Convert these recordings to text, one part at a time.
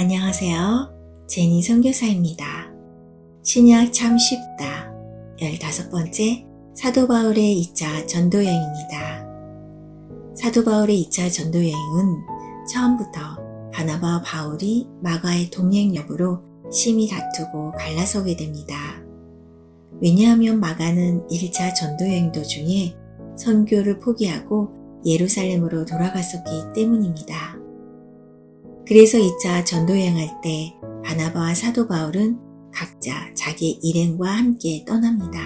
안녕하세요. 제니 선교사입니다. 신약 참 쉽다. 15번째 사도 바울의 2차 전도여행입니다. 사도 바울의 2차 전도여행은 처음부터 바나바와 바울이 마가의 동행 여부로 심히 다투고 갈라서게 됩니다. 왜냐하면 마가는 1차 전도여행 도중에 선교를 포기하고 예루살렘으로 돌아갔었기 때문입니다. 그래서 2차 전도여행할 때 바나바와 사도 바울은 각자 자기의 일행과 함께 떠납니다.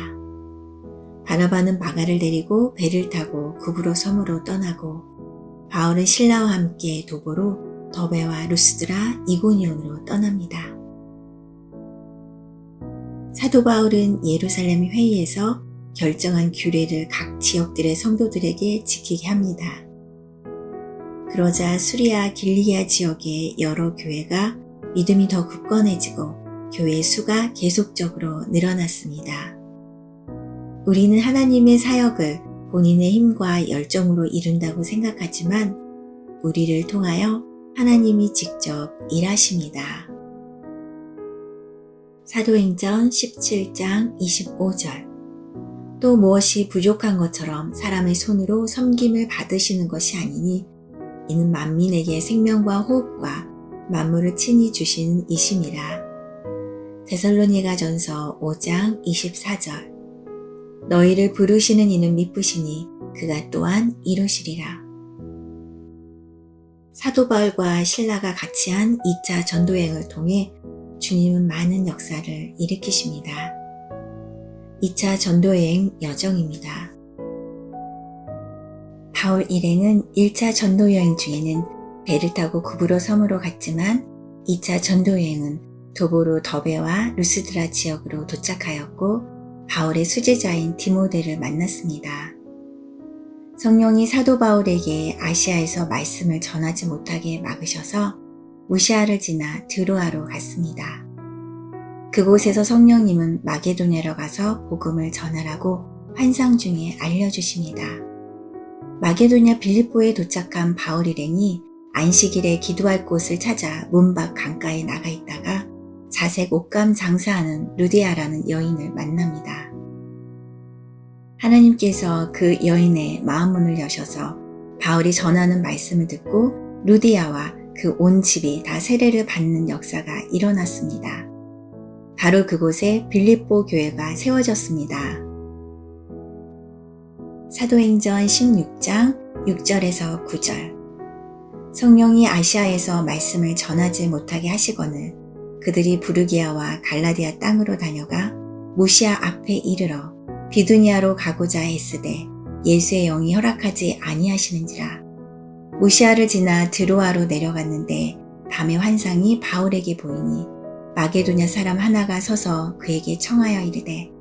바나바는 마가를 데리고 배를 타고 구브로 섬으로 떠나고 바울은 실라와 함께 도보로 더베와 루스드라, 이고니온으로 떠납니다. 사도 바울은 예루살렘 회의에서 결정한 규례를 각 지역들의 성도들에게 지키게 합니다. 그러자 수리아 길리기아 지역의 여러 교회가 믿음이 더 굳건해지고 교회 수가 계속적으로 늘어났습니다. 우리는 하나님의 사역을 본인의 힘과 열정으로 이룬다고 생각하지만 우리를 통하여 하나님이 직접 일하십니다. 사도행전 17장 25절 또 무엇이 부족한 것처럼 사람의 손으로 섬김을 받으시는 것이 아니니 이는 만민에게 생명과 호흡과 만물을 친히 주신 이심이라. 데살로니가전서 5장 24절 너희를 부르시는 이는 미쁘시니 그가 또한 이루시리라. 사도 바울과 실라가 같이 한 2차 전도여행을 통해 주님은 많은 역사를 일으키십니다. 2차 전도여행 여정입니다. 바울 일행은 1차 전도여행 중에는 배를 타고 구브로 섬으로 갔지만 2차 전도여행은 도보로 더베와 루스드라 지역으로 도착하였고 바울의 수제자인 디모데를 만났습니다. 성령이 사도 바울에게 아시아에서 말씀을 전하지 못하게 막으셔서 무시아를 지나 드로아로 갔습니다. 그곳에서 성령님은 마게도냐로 가서 복음을 전하라고 환상 중에 알려주십니다. 마게도냐 빌립보에 도착한 바울 일행이 안식일에 기도할 곳을 찾아 문 밖 강가에 나가 있다가 자색 옷감 장사하는 루디아라는 여인을 만납니다. 하나님께서 그 여인의 마음문을 여셔서 바울이 전하는 말씀을 듣고 루디아와 그 온 집이 다 세례를 받는 역사가 일어났습니다. 바로 그곳에 빌립보 교회가 세워졌습니다. 사도행전 16장 6절에서 9절 성령이 아시아에서 말씀을 전하지 못하게 하시거늘 그들이 부르기아와 갈라디아 땅으로 다녀가 무시아 앞에 이르러 비두니아로 가고자 했으되 예수의 영이 허락하지 아니하시는지라. 무시아를 지나 드로아로 내려갔는데 밤의 환상이 바울에게 보이니 마게도냐 사람 하나가 서서 그에게 청하여 이르되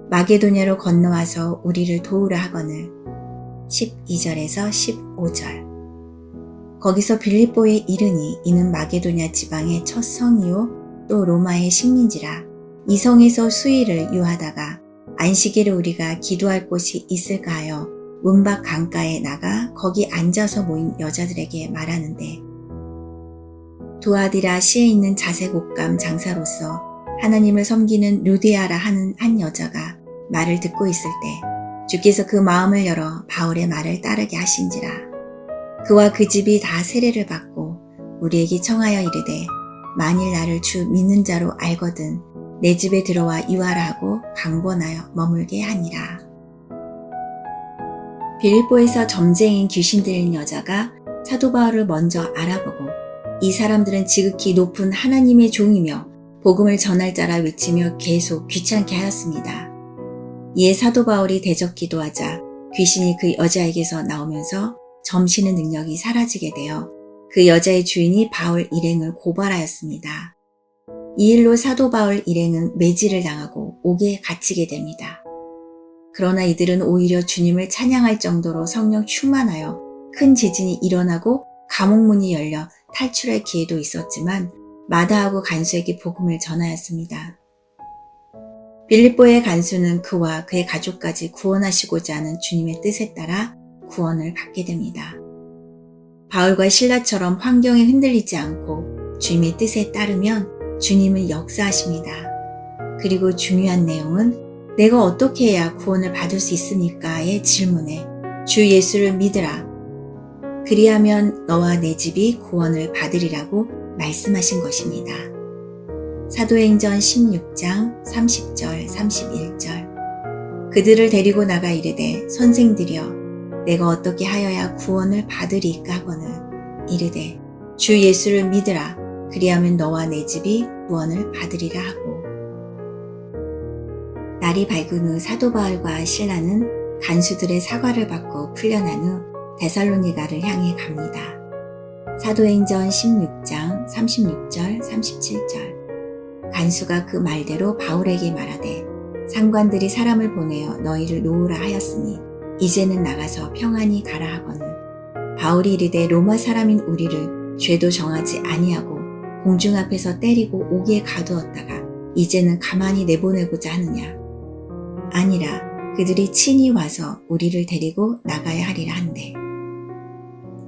마게도냐로 건너와서 우리를 도우라 하거늘 12절에서 15절 거기서 빌립보에 이르니 이는 마게도냐 지방의 첫 성이요 또 로마의 식민지라. 이 성에서 수일을 유하다가 안식일에 우리가 기도할 곳이 있을까 하여 문 밖 강가에 나가 거기 앉아서 모인 여자들에게 말하는데 두아디라시에 있는 자색 옷감 장사로서 하나님을 섬기는 루디아라 하는 한 여자가 말을 듣고 있을 때 주께서 그 마음을 열어 바울의 말을 따르게 하신지라. 그와 그 집이 다 세례를 받고 우리에게 청하여 이르되 만일 나를 주 믿는 자로 알거든 내 집에 들어와 유하라 하고 강권하여 머물게 하니라. 빌립보에서 점쟁인 귀신 들린 여자가 사도 바울을 먼저 알아보고 이 사람들은 지극히 높은 하나님의 종이며 복음을 전할 자라 외치며 계속 귀찮게 하였습니다. 이에 사도 바울이 대적 기도하자 귀신이 그 여자에게서 나오면서 점시는 능력이 사라지게 되어 그 여자의 주인이 바울 일행을 고발하였습니다. 이 일로 사도 바울 일행은 매질을 당하고 옥에 갇히게 됩니다. 그러나 이들은 오히려 주님을 찬양할 정도로 성령 충만하여 큰 지진이 일어나고 감옥문이 열려 탈출할 기회도 있었지만 마다하고 간수에게 복음을 전하였습니다. 빌립보의 간수는 그와 그의 가족까지 구원하시고자 하는 주님의 뜻에 따라 구원을 받게 됩니다. 바울과 실라처럼 환경에 흔들리지 않고 주님의 뜻에 따르면 주님은 역사하십니다. 그리고 중요한 내용은 내가 어떻게 해야 구원을 받을 수 있습니까의 질문에 주 예수를 믿으라. 그리하면 너와 내 집이 구원을 받으리라고 말씀하신 것입니다. 사도행전 16장 30절 31절 그들을 데리고 나가 이르되 선생들이여 내가 어떻게 하여야 구원을 받으리까 하거늘 이르되 주 예수를 믿으라. 그리하면 너와 내 집이 구원을 받으리라 하고 날이 밝은 후 사도 바울과 실라는 간수들의 사과를 받고 풀려난 후 데살로니가를 향해 갑니다. 사도행전 16장 36절 37절 간수가 그 말대로 바울에게 말하되 상관들이 사람을 보내어 너희를 놓으라 하였으니 이제는 나가서 평안히 가라 하거늘 바울이 이르되 로마 사람인 우리를 죄도 정하지 아니하고 공중 앞에서 때리고 옥에 가두었다가 이제는 가만히 내보내고자 하느냐 아니라 그들이 친히 와서 우리를 데리고 나가야 하리라 한대.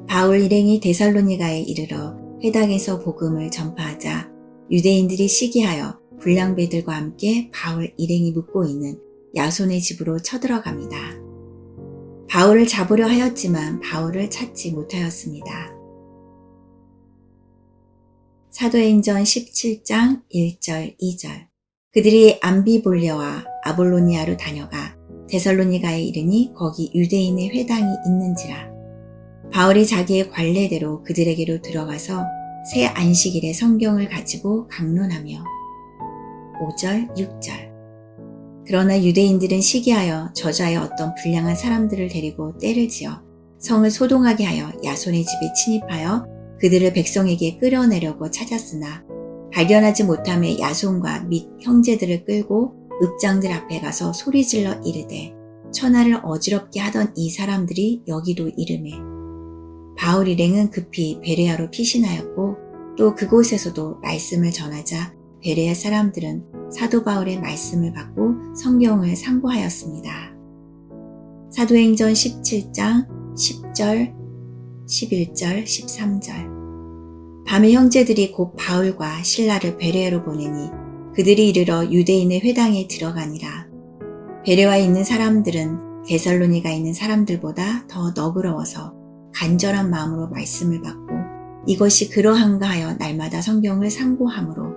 바울 일행이 데살로니가에 이르러 회당에서 복음을 전파하자 유대인들이 시기하여 불량배들과 함께 바울 일행이 묵고 있는 야손의 집으로 쳐들어갑니다. 바울을 잡으려 하였지만 바울을 찾지 못하였습니다. 사도행전 17장 1절 2절 그들이 암비볼리아와 아볼로니아로 다녀가 데살로니가에 이르니 거기 유대인의 회당이 있는지라. 바울이 자기의 관례대로 그들에게로 들어가서 새 안식일에 성경을 가지고 강론하며 5절 6절 그러나 유대인들은 시기하여 저자의 어떤 불량한 사람들을 데리고 떼를 지어 성을 소동하게 하여 야손의 집에 침입하여 그들을 백성에게 끌어내려고 찾았으나 발견하지 못함에 야손과 및 형제들을 끌고 읍장들 앞에 가서 소리질러 이르되 천하를 어지럽게 하던 이 사람들이 여기도 이르매 바울 일행은 급히 베레아로 피신하였고 또 그곳에서도 말씀을 전하자 베레아 사람들은 사도 바울의 말씀을 받고 성경을 상고하였습니다. 사도행전 17장 10절 11절 13절 밤에 형제들이 곧 바울과 실라를 베레아로 보내니 그들이 이르러 유대인의 회당에 들어가니라. 베레아에 있는 사람들은 데살로니가에 있는 사람들보다 더 너그러워서 간절한 마음으로 말씀을 받고 이것이 그러한가 하여 날마다 성경을 상고하므로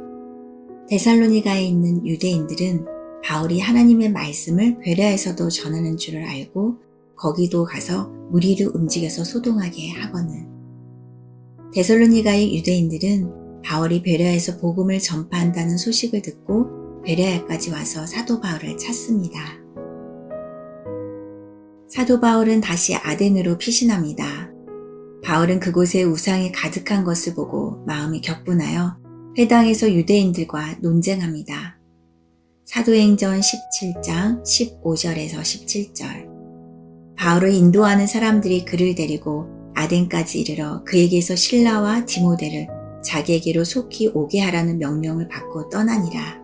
데살로니가에 있는 유대인들은 바울이 하나님의 말씀을 베레아에서도 전하는 줄을 알고 거기도 가서 무리를 움직여서 소동하게 하거늘 데살로니가의 유대인들은 바울이 베레아에서 복음을 전파한다는 소식을 듣고 베레아까지 와서 사도 바울을 찾습니다. 사도 바울은 다시 아덴으로 피신합니다. 바울은 그곳에 우상이 가득한 것을 보고 마음이 격분하여 회당에서 유대인들과 논쟁합니다. 사도행전 17장 15절에서 17절 바울을 인도하는 사람들이 그를 데리고 아덴까지 이르러 그에게서 실라와 디모데를 자기에게로 속히 오게 하라는 명령을 받고 떠나니라.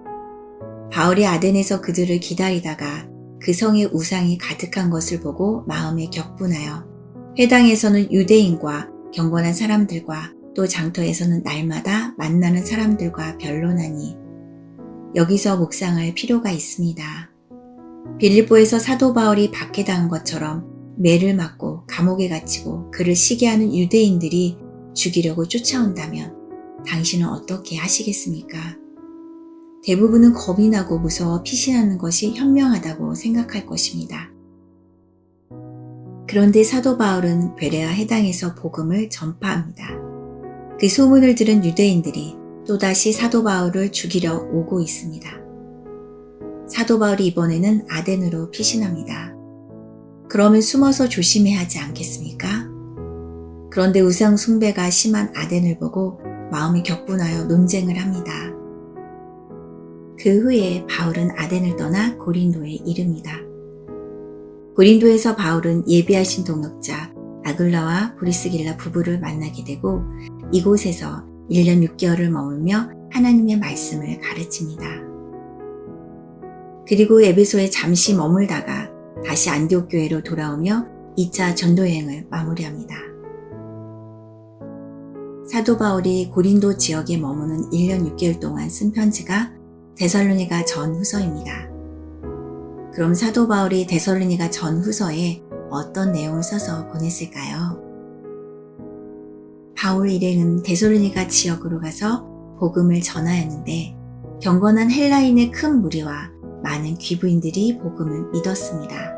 바울이 아덴에서 그들을 기다리다가 그 성에 우상이 가득한 것을 보고 마음에 격분하여 회당에서는 유대인과 경건한 사람들과 또 장터에서는 날마다 만나는 사람들과 변론하니 여기서 묵상할 필요가 있습니다. 빌립보에서 사도 바울이 박해당한 것처럼 매를 맞고 감옥에 갇히고 그를 시기하는 유대인들이 죽이려고 쫓아온다면 당신은 어떻게 하시겠습니까? 대부분은 겁이 나고 무서워 피신하는 것이 현명하다고 생각할 것입니다. 그런데 사도 바울은 베레아 해당에서 복음을 전파합니다. 그 소문을 들은 유대인들이 또다시 사도 바울을 죽이려 오고 있습니다. 사도 바울이 이번에는 아덴으로 피신합니다. 그러면 숨어서 조심해야 하지 않겠습니까? 그런데 우상 숭배가 심한 아덴을 보고 마음이 격분하여 논쟁을 합니다. 그 후에 바울은 아덴을 떠나 고린도에 이릅니다. 고린도에서 바울은 예비하신 동역자 아글라와 브리스길라 부부를 만나게 되고 이곳에서 1년 6개월을 머물며 하나님의 말씀을 가르칩니다. 그리고 에베소에 잠시 머물다가 다시 안디옥 교회로 돌아오며 2차 전도 여행을 마무리합니다. 사도 바울이 고린도 지역에 머무는 1년 6개월 동안 쓴 편지가 데살로니가 전후서입니다. 그럼 사도 바울이 데살로니가 전후서에 어떤 내용을 써서 보냈을까요? 바울 일행은 데살로니가 지역으로 가서 복음을 전하였는데 경건한 헬라인의 큰 무리와 많은 귀부인들이 복음을 믿었습니다.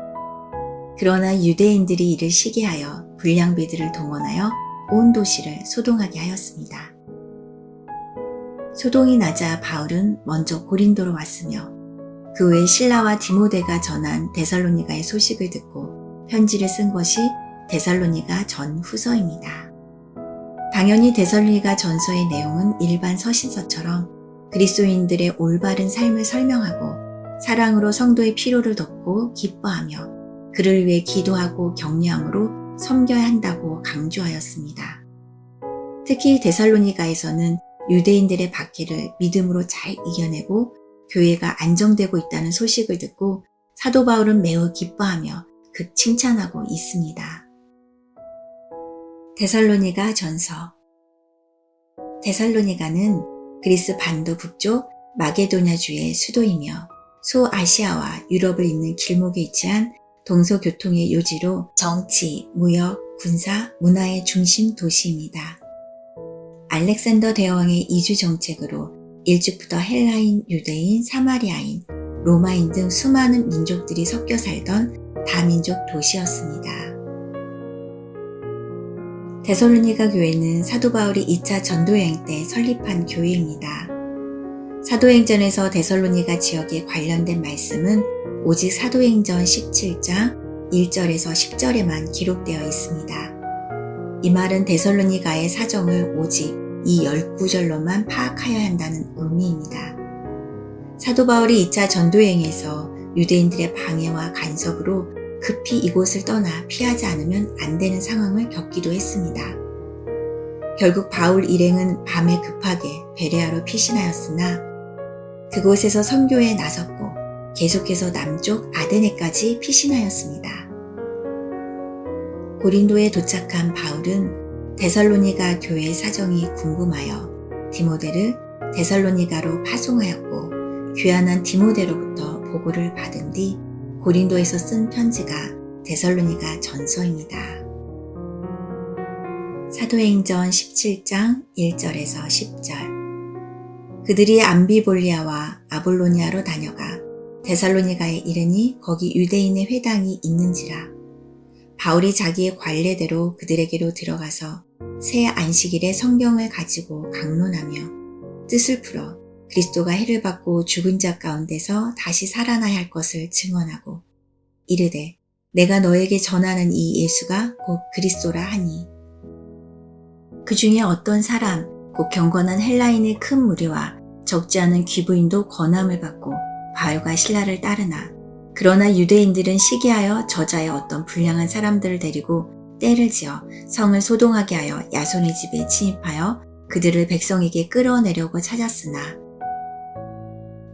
그러나 유대인들이 이를 시기하여 불량배들을 동원하여 온 도시를 소동하게 하였습니다. 소동이 나자 바울은 먼저 고린도로 왔으며 그 후에 실라와 디모데가 전한 데살로니가의 소식을 듣고 편지를 쓴 것이 데살로니가 전후서입니다. 당연히 데살로니가 전서의 내용은 일반 서신서처럼 그리스도인들의 올바른 삶을 설명하고 사랑으로 성도의 필요를 돕고 기뻐하며 그를 위해 기도하고 격려함으로 섬겨야 한다고 강조하였습니다. 특히 데살로니가에서는 유대인들의 박해를 믿음으로 잘 이겨내고 교회가 안정되고 있다는 소식을 듣고 사도 바울은 매우 기뻐하며 극칭찬하고 있습니다. 데살로니가 전서. 데살로니가는 그리스 반도 북쪽 마게도냐주의 수도이며 소아시아와 유럽을 잇는 길목에 위치한 동서교통의 요지로 정치, 무역, 군사, 문화의 중심 도시입니다. 알렉산더 대왕의 이주 정책으로 일찍부터 헬라인, 유대인, 사마리아인, 로마인 등 수많은 민족들이 섞여 살던 다민족 도시였습니다. 데살로니가 교회는 사도 바울이 2차 전도여행 때 설립한 교회입니다. 사도행전에서 데살로니가 지역에 관련된 말씀은 오직 사도행전 17장 1절에서 10절에만 기록되어 있습니다. 이 말은 데살로니가의 사정을 오직 이 10구절로만 파악하여야 한다는 의미입니다. 사도 바울이 2차 전도여행에서 유대인들의 방해와 간섭으로 급히 이곳을 떠나 피하지 않으면 안 되는 상황을 겪기도 했습니다. 결국 바울 일행은 밤에 급하게 베레아로 피신하였으나 그곳에서 선교에 나섰고 계속해서 남쪽 아데네까지 피신하였습니다. 고린도에 도착한 바울은 데살로니가 교회의 사정이 궁금하여 디모데를 데살로니가로 파송하였고 귀환한 디모데로부터 보고를 받은 뒤 고린도에서 쓴 편지가 데살로니가 전서입니다. 사도행전 17장 1절에서 10절. 그들이 암비볼리아와 아볼로니아로 다녀가 데살로니가에 이르니 거기 유대인의 회당이 있는지라. 바울이 자기의 관례대로 그들에게로 들어가서 새 안식일에 성경을 가지고 강론하며 뜻을 풀어 그리스도가 해를 받고 죽은 자 가운데서 다시 살아나야 할 것을 증언하고 이르되 내가 너에게 전하는 이 예수가 곧 그리스도라 하니 그 중에 어떤 사람 곧 경건한 헬라인의 큰 무리와 적지 않은 귀부인도 권함을 받고 바울과 실라를 따르나 그러나 유대인들은 시기하여 저자의 어떤 불량한 사람들을 데리고 떼를 지어 성을 소동하게 하여 야손의 집에 침입하여 그들을 백성에게 끌어내려고 찾았으나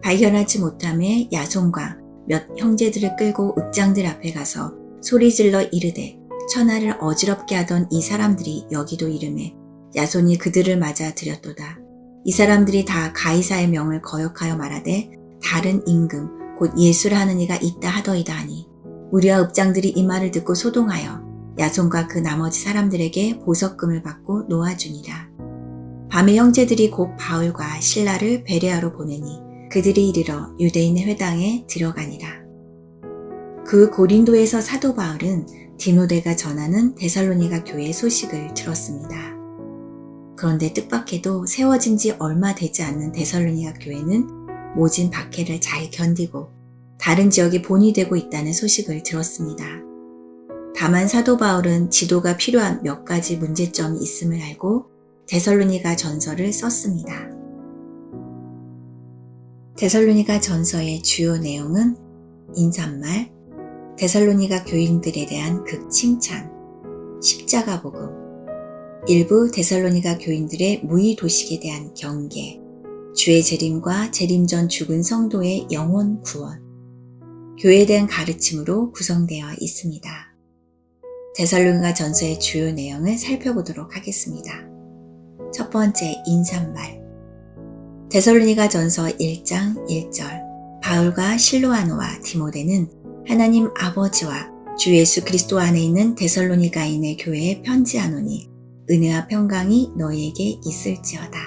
발견하지 못함에 야손과 몇 형제들을 끌고 읍장들 앞에 가서 소리질러 이르되 천하를 어지럽게 하던 이 사람들이 여기도 이르매 야손이 그들을 맞아 들였도다. 이 사람들이 다 가이사의 명을 거역하여 말하되 다른 임금 곧 예수라 하는 이가 있다 하더이다 하니 무리와 읍장들이 이 말을 듣고 소동하여 야손과 그 나머지 사람들에게 보석금을 받고 놓아주니라. 밤에 형제들이 곧 바울과 실라를 베레아로 보내니 그들이 이르러 유대인의 회당에 들어가니라. 그 고린도에서 사도 바울은 디모데가 전하는 데살로니가 교회의 소식을 들었습니다. 그런데 뜻밖에도 세워진 지 얼마 되지 않는 데살로니가 교회는 모진 박해를 잘 견디고 다른 지역에 본이 되고 있다는 소식을 들었습니다. 다만 사도 바울은 지도가 필요한 몇 가지 문제점이 있음을 알고 데살로니가 전서를 썼습니다. 데살로니가 전서의 주요 내용은 인사말, 데살로니가 교인들에 대한 극칭찬, 십자가 복음, 일부 데살로니가 교인들의 무의 도식에 대한 경계, 주의 재림과 재림 전 죽은 성도의 영혼 구원, 교회에 대한 가르침으로 구성되어 있습니다. 데살로니가 전서의 주요 내용을 살펴보도록 하겠습니다. 첫 번째 인사말. 데살로니가 전서 1장 1절. 바울과 실로아노와 디모데는 하나님 아버지와 주 예수 그리스도 안에 있는 데살로니가인의 교회에 편지하노니 은혜와 평강이 너희에게 있을지어다.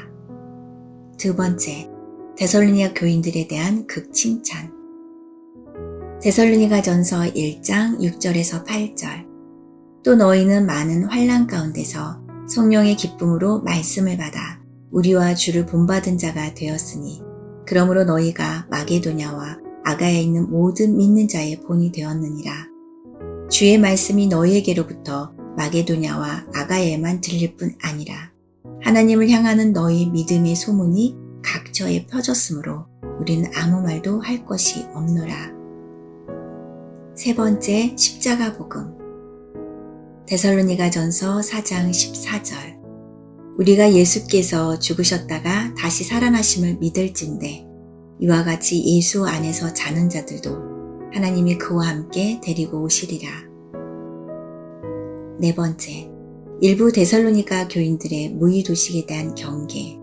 두 번째, 데살로니가 교인들에 대한 극칭찬. 데살로니가 전서 1장 6절에서 8절. 또 너희는 많은 환난 가운데서 성령의 기쁨으로 말씀을 받아 우리와 주를 본받은 자가 되었으니 그러므로 너희가 마게도냐와 아가야에 있는 모든 믿는 자의 본이 되었느니라. 주의 말씀이 너희에게로부터 마게도냐와 아가야에만 들릴 뿐 아니라 하나님을 향하는 너희 믿음의 소문이 각처에 퍼졌으므로 우리는 아무 말도 할 것이 없노라. 세 번째, 십자가 복음. 데살로니가 전서 4장 14절. 우리가 예수께서 죽으셨다가 다시 살아나심을 믿을진대 이와 같이 예수 안에서 자는 자들도 하나님이 그와 함께 데리고 오시리라. 네 번째, 일부 데살로니가 교인들의 무의도식에 대한 경계.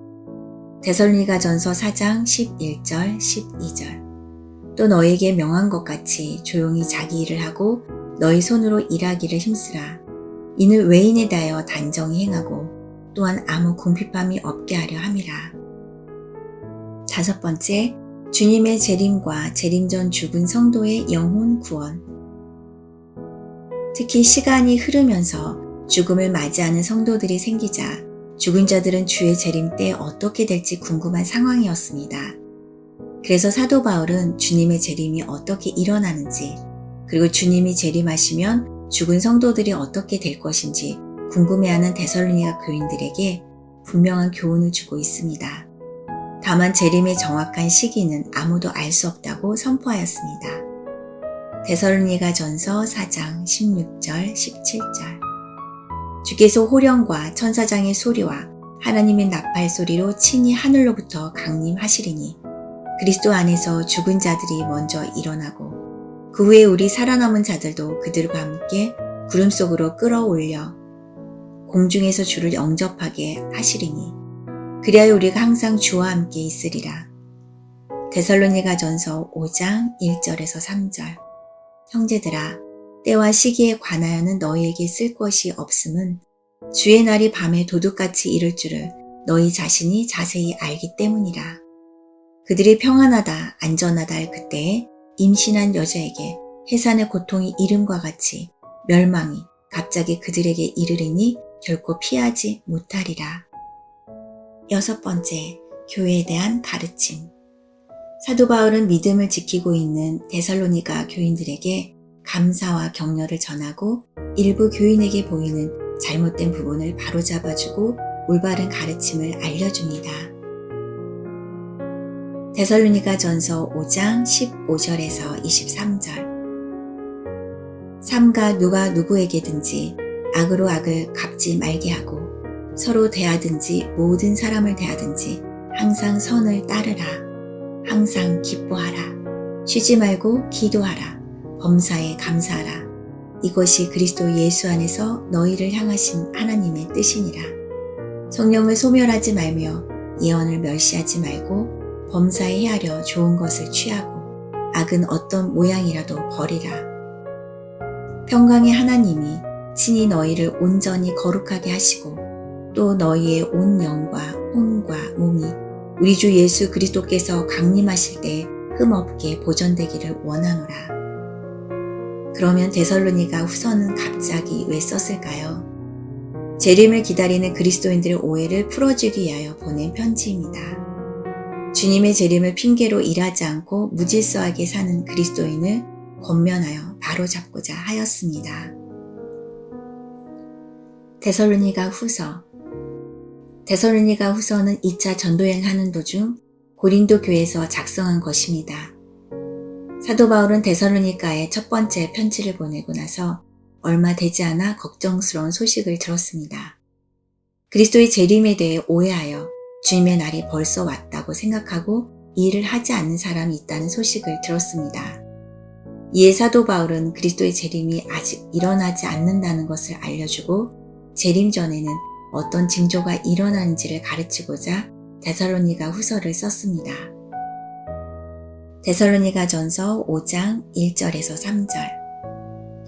데살로니가 전서 4장 11절 12절. 또 너에게 명한 것 같이 조용히 자기 일을 하고 너희 손으로 일하기를 힘쓰라. 이는 외인에 대하여 단정히 행하고 또한 아무 궁핍함이 없게 하려 함이라. 다섯 번째, 주님의 재림과 재림 전 죽은 성도의 영혼 구원. 특히 시간이 흐르면서 죽음을 맞이하는 성도들이 생기자 죽은 자들은 주의 재림 때 어떻게 될지 궁금한 상황이었습니다. 그래서 사도 바울은 주님의 재림이 어떻게 일어나는지, 그리고 주님이 재림하시면 죽은 성도들이 어떻게 될 것인지 궁금해하는 데살로니가 교인들에게 분명한 교훈을 주고 있습니다. 다만 재림의 정확한 시기는 아무도 알 수 없다고 선포하였습니다. 데살로니가 전서 4장 16절 17절. 주께서 호령과 천사장의 소리와 하나님의 나팔 소리로 친히 하늘로부터 강림하시리니 그리스도 안에서 죽은 자들이 먼저 일어나고 그 후에 우리 살아남은 자들도 그들과 함께 구름 속으로 끌어올려 공중에서 주를 영접하게 하시리니 그리하여 우리가 항상 주와 함께 있으리라. 데살로니가 전서 5장 1절에서 3절. 형제들아, 때와 시기에 관하여는 너희에게 쓸 것이 없음은 주의 날이 밤에 도둑같이 이를 줄을 너희 자신이 자세히 알기 때문이라. 그들이 평안하다 안전하다 할 그때에 임신한 여자에게 해산의 고통이 이름과 같이 멸망이 갑자기 그들에게 이르리니 결코 피하지 못하리라. 여섯 번째, 교회에 대한 가르침. 사도 바울은 믿음을 지키고 있는 데살로니가 교인들에게 감사와 격려를 전하고 일부 교인에게 보이는 잘못된 부분을 바로잡아주고 올바른 가르침을 알려줍니다. 데살로니가 전서 5장 15절에서 23절. 삼가 누가 누구에게든지 악으로 악을 갚지 말게 하고 서로 대하든지 모든 사람을 대하든지 항상 선을 따르라. 항상 기뻐하라. 쉬지 말고 기도하라. 범사에 감사하라. 이것이 그리스도 예수 안에서 너희를 향하신 하나님의 뜻이니라. 성령을 소멸하지 말며 예언을 멸시하지 말고 범사에 헤아려 좋은 것을 취하고 악은 어떤 모양이라도 버리라. 평강의 하나님이 친히 너희를 온전히 거룩하게 하시고 또 너희의 온 영과 혼과 몸이 우리 주 예수 그리스도께서 강림하실 때 흠없게 보존되기를 원하노라. 그러면 데살로니가 후서는 갑자기 왜 썼을까요? 재림을 기다리는 그리스도인들의 오해를 풀어주기 위하여 보낸 편지입니다. 주님의 재림을 핑계로 일하지 않고 무질서하게 사는 그리스도인을 권면하여 바로잡고자 하였습니다. 데살로니가 후서. 데살로니가 후서는 2차 전도여행하는 도중 고린도 교회에서 작성한 것입니다. 사도 바울은 데살로니가에 첫 번째 편지를 보내고 나서 얼마 되지 않아 걱정스러운 소식을 들었습니다. 그리스도의 재림에 대해 오해하여 주님의 날이 벌써 왔다고 생각하고 이 일을 하지 않는 사람이 있다는 소식을 들었습니다. 이에 사도 바울은 그리스도의 재림이 아직 일어나지 않는다는 것을 알려주고 재림 전에는 어떤 징조가 일어나는지를 가르치고자 데살로니가 후서를 썼습니다. 데살로니가 전서 5장 1절에서 3절.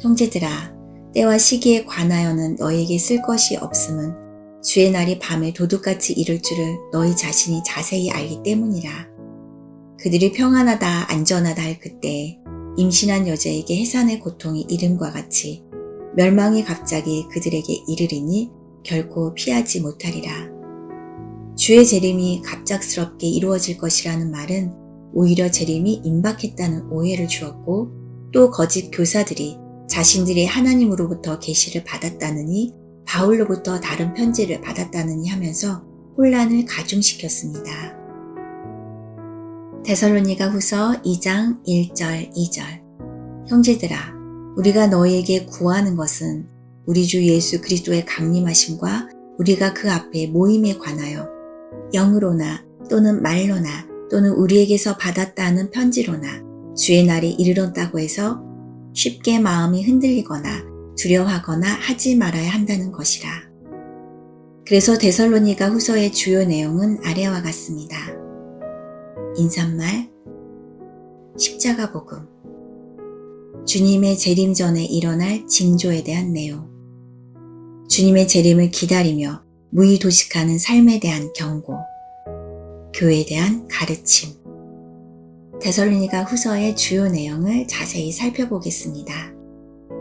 형제들아, 때와 시기에 관하여는 너희에게 쓸 것이 없음은 주의 날이 밤에 도둑같이 이를 줄을 너희 자신이 자세히 알기 때문이라. 그들이 평안하다 안전하다 할 그때에 임신한 여자에게 해산의 고통이 이름과 같이 멸망이 갑자기 그들에게 이르리니 결코 피하지 못하리라. 주의 재림이 갑작스럽게 이루어질 것이라는 말은 오히려 재림이 임박했다는 오해를 주었고, 또 거짓 교사들이 자신들이 하나님으로부터 계시를 받았다느니 바울로부터 다른 편지를 받았다느니 하면서 혼란을 가중시켰습니다. 데살로니가 후서 2장 1절 2절. 형제들아, 우리가 너희에게 구하는 것은 우리 주 예수 그리스도의 강림하심과 우리가 그 앞에 모임에 관하여 영으로나 또는 말로나 또는 우리에게서 받았다 하는 편지로나 주의 날이 이르렀다고 해서 쉽게 마음이 흔들리거나 두려워하거나 하지 말아야 한다는 것이라. 그래서 데살로니가 후서의 주요 내용은 아래와 같습니다. 인사말, 십자가 복음, 주님의 재림 전에 일어날 징조에 대한 내용, 주님의 재림을 기다리며 무의도식하는 삶에 대한 경고, 교회에 대한 가르침. 데살로니가 후서의 주요 내용을 자세히 살펴보겠습니다.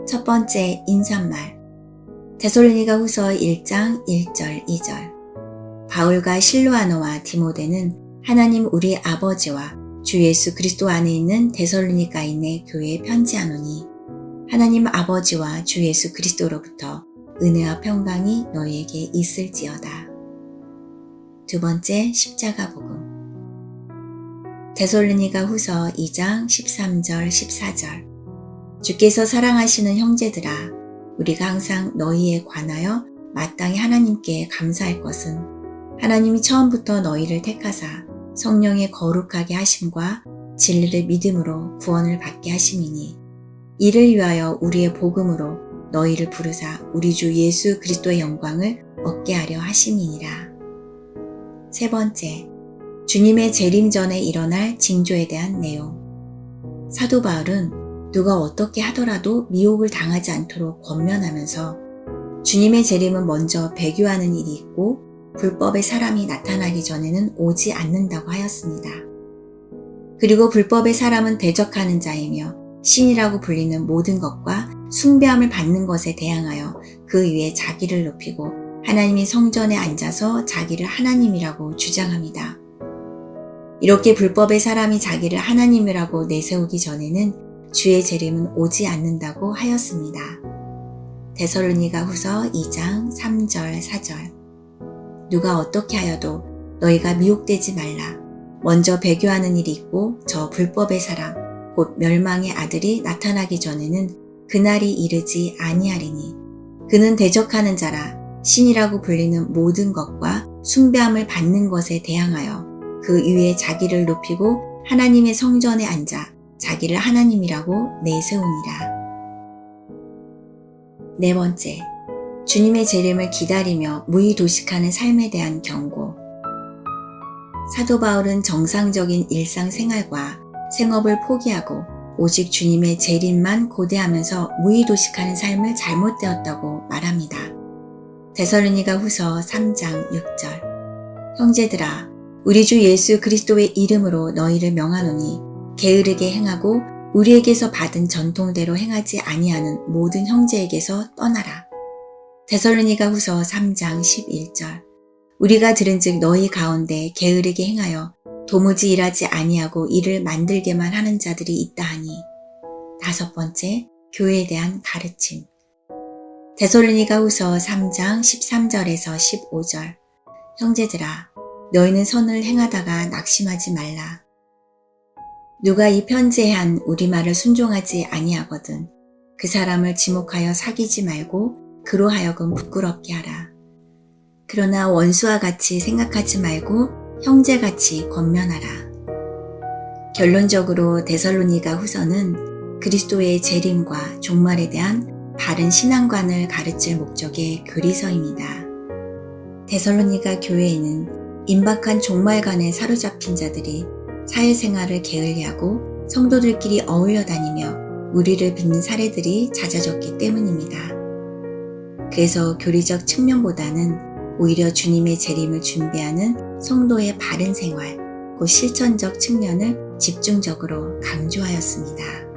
첫 번째, 인사말. 데살로니가 후서 1장 1절 2절. 바울과 실로아노와 디모데는 하나님 우리 아버지와 주 예수 그리스도 안에 있는 데살로니가인의 교회에 편지하노니 하나님 아버지와 주 예수 그리스도로부터 은혜와 평강이 너희에게 있을지어다. 두 번째, 십자가 복음. 데살로니가 후서 2장 13절 14절. 주께서 사랑하시는 형제들아, 우리가 항상 너희에 관하여 마땅히 하나님께 감사할 것은 하나님이 처음부터 너희를 택하사 성령의 거룩하게 하심과 진리를 믿음으로 구원을 받게 하심이니 이를 위하여 우리의 복음으로 너희를 부르사 우리 주 예수 그리스도의 영광을 얻게 하려 하심이니라. 세 번째, 주님의 재림 전에 일어날 징조에 대한 내용. 사도 바울은 누가 어떻게 하더라도 미혹을 당하지 않도록 권면하면서 주님의 재림은 먼저 배교하는 일이 있고 불법의 사람이 나타나기 전에는 오지 않는다고 하였습니다. 그리고 불법의 사람은 대적하는 자이며 신이라고 불리는 모든 것과 숭배함을 받는 것에 대항하여 그 위에 자기를 높이고 하나님의 성전에 앉아서 자기를 하나님이라고 주장합니다. 이렇게 불법의 사람이 자기를 하나님이라고 내세우기 전에는 주의 재림은 오지 않는다고 하였습니다. 데살로니가 후서 2장 3절 4절. 누가 어떻게 하여도 너희가 미혹되지 말라. 먼저 배교하는 일이 있고 저 불법의 사람 곧 멸망의 아들이 나타나기 전에는 그날이 이르지 아니하리니 그는 대적하는 자라 신이라고 불리는 모든 것과 숭배함을 받는 것에 대항하여 그 위에 자기를 높이고 하나님의 성전에 앉아 자기를 하나님이라고 내세우니라. 네 번째, 주님의 재림을 기다리며 무의도식하는 삶에 대한 경고. 사도 바울은 정상적인 일상생활과 생업을 포기하고 오직 주님의 재림만 고대하면서 무의도식하는 삶을 잘못되었다고 말합니다. 데살로니가 후서 3장 6절. 형제들아, 우리 주 예수 그리스도의 이름으로 너희를 명하노니 게으르게 행하고 우리에게서 받은 전통대로 행하지 아니하는 모든 형제에게서 떠나라. 데살로니가 후서 3장 11절. 우리가 들은즉 너희 가운데 게으르게 행하여 도무지 일하지 아니하고 일을 만들게만 하는 자들이 있다 하니. 다섯 번째, 교회에 대한 가르침. 데살로니가 후서 3장 13절에서 15절. 형제들아, 너희는 선을 행하다가 낙심하지 말라. 누가 이 편지에 한 우리말을 순종하지 아니하거든 그 사람을 지목하여 사귀지 말고 그로 하여금 부끄럽게 하라. 그러나 원수와 같이 생각하지 말고 형제같이 권면하라. 결론적으로 데살로니가 후서는 그리스도의 재림과 종말에 대한 바른 신앙관을 가르칠 목적의 교리서입니다. 데살로니가 교회에는 임박한 종말관에 사로잡힌 자들이 사회생활을 게을리하고 성도들끼리 어울려 다니며 무리를 빚는 사례들이 잦아졌기 때문입니다. 그래서 교리적 측면보다는 오히려 주님의 재림을 준비하는 성도의 바른 생활, 곧 실천적 측면을 집중적으로 강조하였습니다.